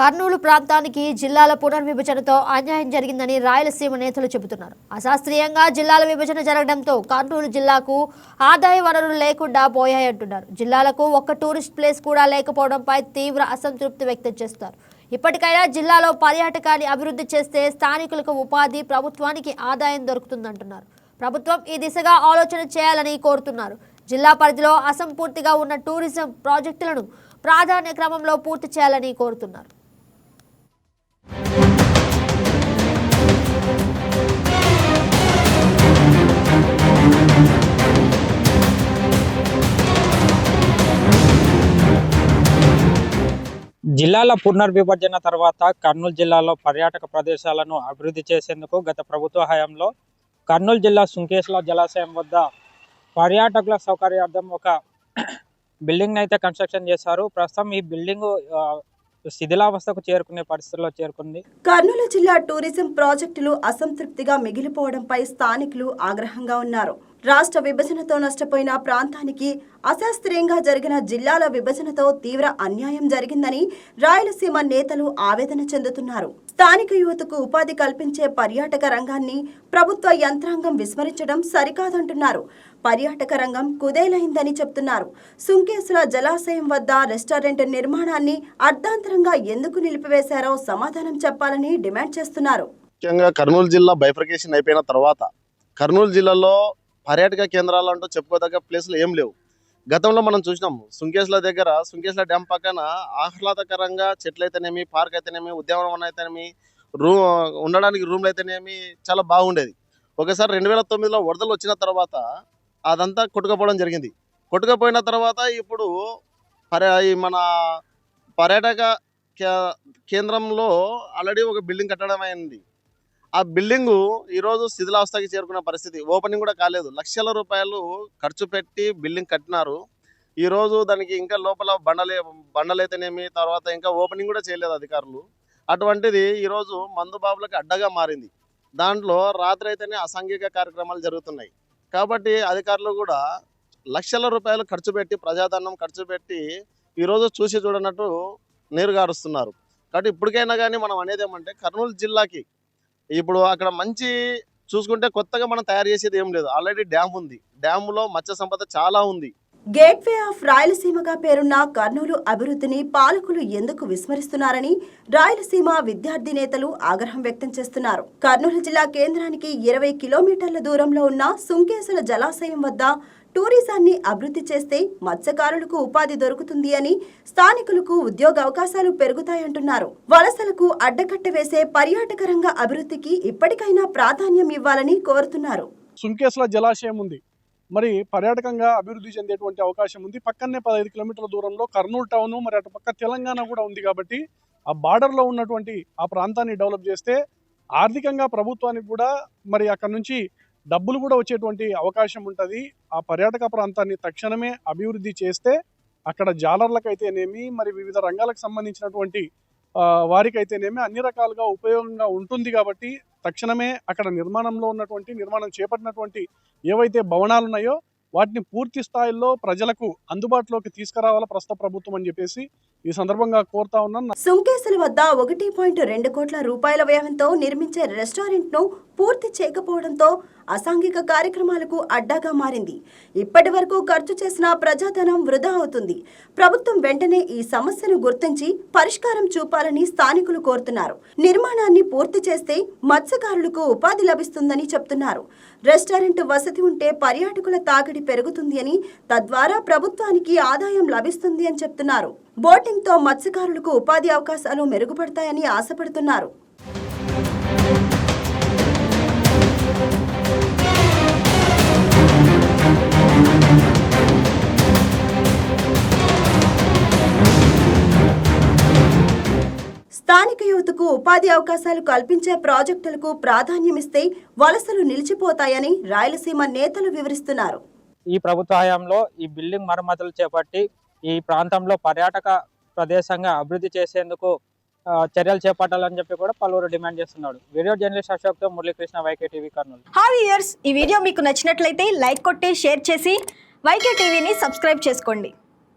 కర్నూలు ప్రాంతానికి జిల్లాల పునర్విభజనతో అన్యాయం జరిగిందని రాయలసీమ నేతలు చెబుతున్నారు. అశాస్త్రీయంగా జిల్లాల విభజన జరగడంతో కర్నూలు జిల్లాకు ఆదాయ వనరులు లేకుండా పోయాయంటున్నారు. జిల్లాలకు ఒక్క టూరిస్ట్ ప్లేస్ కూడా లేకపోవడంపై తీవ్ర అసంతృప్తి వ్యక్తం చేస్తారు. ఇప్పటికైనా జిల్లాలో పర్యాటకాన్ని అభివృద్ధి చేస్తే స్థానికులకు ఉపాధి, ప్రభుత్వానికి ఆదాయం దొరుకుతుందంటున్నారు. ప్రభుత్వం ఈ దిశగా ఆలోచన చేయాలని కోరుతున్నారు. జిల్లా పరిధిలో అసంపూర్తిగా ఉన్న టూరిజం ప్రాజెక్టులను ప్రాధాన్య క్రమంలో పూర్తి చేయాలని కోరుతున్నారు. జిల్లాల పునర్విభజన తర్వాత కర్నూలు జిల్లాలో పర్యాటక ప్రదేశాలను అభివృద్ధి చేసేందుకు గత ప్రభుత్వ హయాంలో కర్నూలు జిల్లా సుంకేశ్ల జలాశయం వద్ద పర్యాటకుల సౌకర్యార్థం ఒక బిల్డింగ్ అయితే కన్స్ట్రక్షన్ చేశారు. ప్రస్తుతం ఈ బిల్డింగ్ శిథిలావస్థకు చేరుకునే పరిస్థితుల్లో చేరుకుంది. కర్నూలు జిల్లా టూరిజం ప్రాజెక్టులు అసంతృప్తిగా మిగిలిపోవడంపై స్థానికులు ఆగ్రహంగా ఉన్నారు. రాష్ట్ర విభజనతో నష్టపోయిన ప్రాంతానికి అశాస్త్రీయంగా జరిగిన జిల్లాల విభజనతో తీవ్ర అన్యాయం జరిగిందని రాయలసీమ నేతలు ఆవేదన చెందుతున్నారు. స్థానిక యువతకు ఉపాధి కల్పించే పర్యాటక రంగాన్ని ప్రభుత్వ యంత్రాంగం విస్మరించడం సరికాదంటున్నారు. పర్యాటక రంగం కుదేలైందని చెప్తున్నారు. సుంకేసుల జలాశయం వద్ద రెస్టారెంట్ నిర్మాణాన్ని అర్ధాంతరంగా ఎందుకు నిలిపివేశారో సమాధానం చెప్పాలని డిమాండ్ చేస్తున్నారు. ముఖ్యంగా కర్నూలు జిల్లా బైఫర్కేషన్ అయిపోయిన తర్వాత కర్నూలు జిల్లాలో పర్యాటక కేంద్రాలు అంటూ చెప్పుకోదగ్గ ప్లేసులు ఏం లేవు. గతంలో మనం చూసినాము సుంకేశ్ల దగ్గర సుంకేశ్ల డ్యామ్ పక్కన ఆహ్లాదకరంగా చెట్లు అయితేనేమి, పార్క్ అయితేనేమి, ఉద్యానవనం అయితేనేమి, ఉండడానికి రూమ్లు అయితేనేమి చాలా బాగుండేది. ఒకసారి 2009లో వరదలు వచ్చిన తర్వాత అదంతా కొట్టుకుపోవడం జరిగింది. కొట్టుకుపోయిన తర్వాత ఇప్పుడు మన పర్యాటక కేంద్రంలో ఆల్రెడీ ఒక బిల్డింగ్ కట్టడం అయింది. ఆ బిల్డింగు ఈరోజు శిథిలావస్థకి చేరుకున్న పరిస్థితి. ఓపెనింగ్ కూడా కాలేదు. లక్షల రూపాయలు ఖర్చు పెట్టి బిల్డింగ్ కట్టినారు. ఈరోజు దానికి ఇంకా లోపల బండలైతేనేమి, తర్వాత ఇంకా ఓపెనింగ్ కూడా చేయలేదు అధికారులు. అటువంటిది ఈరోజు మందుబాబులకు అడ్డగా మారింది. దాంట్లో రాత్రి అయితేనే అసాంఘిక కార్యక్రమాలు జరుగుతున్నాయి. కాబట్టి అధికారులు కూడా లక్షల రూపాయలు ఖర్చు పెట్టి, ప్రజాధనం ఖర్చు పెట్టి ఈరోజు చూసి చూడనట్టు నీరు గారుస్తున్నారు. కాబట్టి ఇప్పటికైనా కానీ మనం అనేది ఏమంటే కర్నూలు జిల్లాకి ఇప్పుడు అక్కడ మంచి చూసుకుంటే కొత్తగా మనం తయారు చేసేది ఏం లేదు. ఆల్రెడీ డ్యామ్ ఉంది. డ్యాములో మత్స్య సంపద చాలా ఉంది. గేట్వే ఆఫ్ రాయలసీమగా పేరున్న కర్నూలు అభివృద్ధిని పాలకులు ఎందుకు విస్మరిస్తున్నారని రాయలసీమ విద్యార్థి నేతలు ఆగ్రహం వ్యక్తం చేస్తున్నారు. కర్నూలు జిల్లా కేంద్రానికి 20 కిలోమీటర్ల దూరంలో ఉన్న సుంకేసుల జలాశయం వద్ద టూరిజాన్ని అభివృద్ధి చేస్తే మత్స్యకారులకు ఉపాధి దొరుకుతుంది అని, స్థానికులకు ఉద్యోగ అవకాశాలు పెరుగుతాయంటున్నారు. వలసలకు అడ్డకట్ట వేసే పర్యాటక రంగ అభివృద్ధికి ఇప్పటికైనా ప్రాధాన్యం ఇవ్వాలని కోరుతున్నారు. సుంకేసుల జలాశయం ఉంది, మరి పర్యాటకంగా అభివృద్ధి చెందేటువంటి అవకాశం ఉంది. పక్కనే 15 కిలోమీటర్ల దూరంలో కర్నూలు టౌన్, మరి అటు పక్క తెలంగాణ కూడా ఉంది. కాబట్టి ఆ బార్డర్లో ఉన్నటువంటి ఆ ప్రాంతాన్ని డెవలప్ చేస్తే ఆర్థికంగా ప్రభుత్వానికి కూడా మరి అక్కడ నుంచి డబ్బులు కూడా వచ్చేటువంటి అవకాశం ఉంటుంది. ఆ పర్యాటక ప్రాంతాన్ని తక్షణమే అభివృద్ధి చేస్తే అక్కడ జాలర్లకైతేనేమి, మరి వివిధ రంగాలకు సంబంధించినటువంటి వారికైతేనేమి అన్ని రకాలుగా ఉపయోగంగా ఉంటుంది. కాబట్టి తక్షణమే అక్కడ నిర్మాణం చేపట్టినటువంటి ఏవైతే భవనాలు ఉన్నాయో వాటిని పూర్తి స్థాయిలో ప్రజలకు అందుబాటులోకి తీసుకురావాల ప్రస్తుత ప్రభుత్వం అని చెప్పేసి ఈ సందర్భంగా కోరుతా ఉన్నాను. సుంకేసుల వద్ద 1.2 కోట్ల రూపాయల వ్యయంతో నిర్మించే రెస్టారెంట్ ను పూర్తి చేయకపోవడంతో అసాంఘిక కార్యక్రమాలకు అడ్డాగా మారింది. ఇప్పటి వరకు ఖర్చు చేసిన ప్రజాధనం వృధా అవుతుంది. ప్రభుత్వం వెంటనే ఈ సమస్యను గుర్తించి పరిష్కారం చూపాలని స్థానికులు కోరుతున్నారు. నిర్మాణాన్ని పూర్తి చేస్తే మత్స్యకారులకు ఉపాధి లభిస్తుందని చెప్తున్నారు. రెస్టారెంట్ వసతి ఉంటే పర్యాటకుల తాకిడి పెరుగుతుంది అని, తద్వారా ప్రభుత్వానికి ఆదాయం లభిస్తుంది అని చెప్తున్నారు. బోటింగ్ తో మత్స్యకారులకు ఉపాధి అవకాశాలు మెరుగుపడతాయని ఆశపడుతున్నారు. స్థానిక యువతకు ఉపాధి అవకాశాలు కల్పించే ప్రాజెక్టులకు ప్రాధాన్యమిస్తే వలసలు నిలిచిపోతాయని రాయలసీమ నేతలు వివరిస్తున్నారు. ఈ ప్రభుత్వ హయాంలో ఈ బిల్డింగ్ మరమ్మతులు చేపట్టి ఈ ప్రాంతంలో పర్యాటక ప్రదేశంగా అభివృద్ధి చేసేందుకు చర్యలు చేపట్టాలని చెప్పి కూడా పలువురు డిమాండ్ చేస్తున్నాడు. వీడియో జర్నలిస్ట్ అశోక్తో Muralikrishna, YK TV Kurnool. Hi viewers, ఈ వీడియో మీకు నచ్చినట్లయితే లైక్ కొట్టి షేర్ చేసి వైకే టీవీని సబ్స్క్రైబ్ చేసుకోండి.